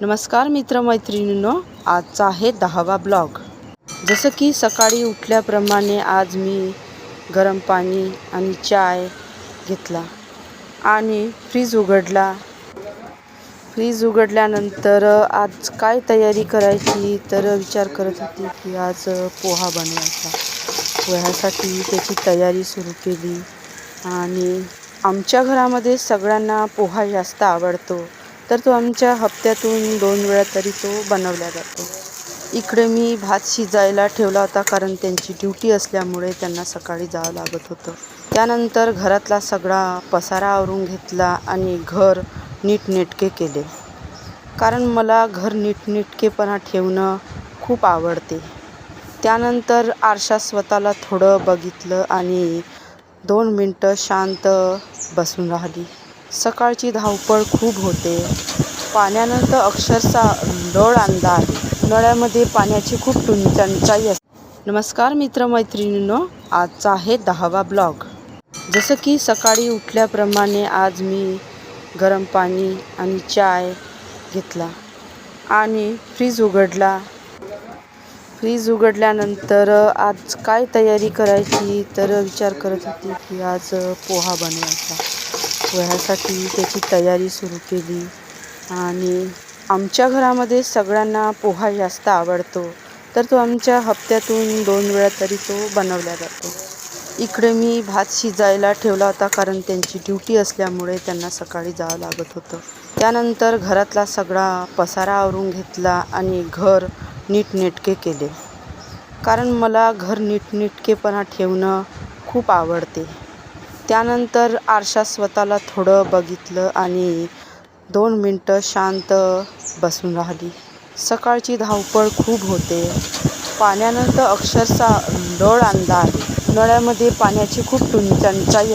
नमस्कार मित्रमैत्रिणींनो, आजचा आहे 10वा ब्लॉग। जसं की सकाळी उठल्याप्रमाणे आज मी गरम पाणी आणि चाय घेतला आणि फ्रीज उघडल्यानंतर आज काय तयारी करायची तर विचार करत होती की आज पोहा बनवायचा। पोह्यासाठी त्याची तयारी सुरू केली आणि आमच्या घरामध्ये सगळ्यांना पोहा जास्त आवडतो, तर तो आमच्या हप्त्यातून 2 वेळा तरी तो बनवला जातो। इकडे मी भात शिजायला ठेवला होता, कारण त्यांची ड्युटी असल्यामुळे त्यांना सकाळी जावं लागत होतं। त्यानंतर घरातला सगळा पसारा आवरून घेतला आणि घर नीटनेटके केले, कारण मला घर नीटनेटकेपणा ठेवणं खूप आवडते। त्यानंतर आरशात स्वतःला थोडं बघितलं आणि 2 मिनटं शांत बसून राहिली। सकाळची धावपळ खूप होते, पाण्यानंतर अक्षरशः डोळ अंधार, नळ्यामध्ये पाण्याची खूप टंचाई असते। नमस्कार मित्रमैत्रिणींनो, आजचा आहे 10वा ब्लॉग। जसं की सकाळी उठल्याप्रमाणे आज मी गरम पाणी आणि चाय घेतला आणि फ्रीज उघडल्यानंतर आज काय तयारी करायची तर विचार करत होती की आज पोहा बनवायचा। पोह्यासाठी त्याची तयारी सुरू केली आणि आमच्या घरामध्ये सगळ्यांना पोहा जास्त आवडतो, तर तो आमच्या हप्त्यातून 2 वेळा तरी तो बनवला जातो। इकडे मी भात शिजायला ठेवला होता, कारण त्यांची ड्युटी असल्यामुळे त्यांना सकाळी जावं लागत होतं। त्यानंतर घरातला सगळा पसारा आवरून घेतला आणि घर नीटनेटके केले, कारण मला घर नीटनेटकेपणा ठेवणं खूप आवडते। त्यानंतर आरशात स्वतःला थोडं बघितलं आणि 2 मिनटं शांत बसून राहिली। सकाळची धावपळ खूप होते, पाण्यानंतर अक्षरशः डोळ अंधार, नळ्यामध्ये पाण्याची खूप टंचाई असते।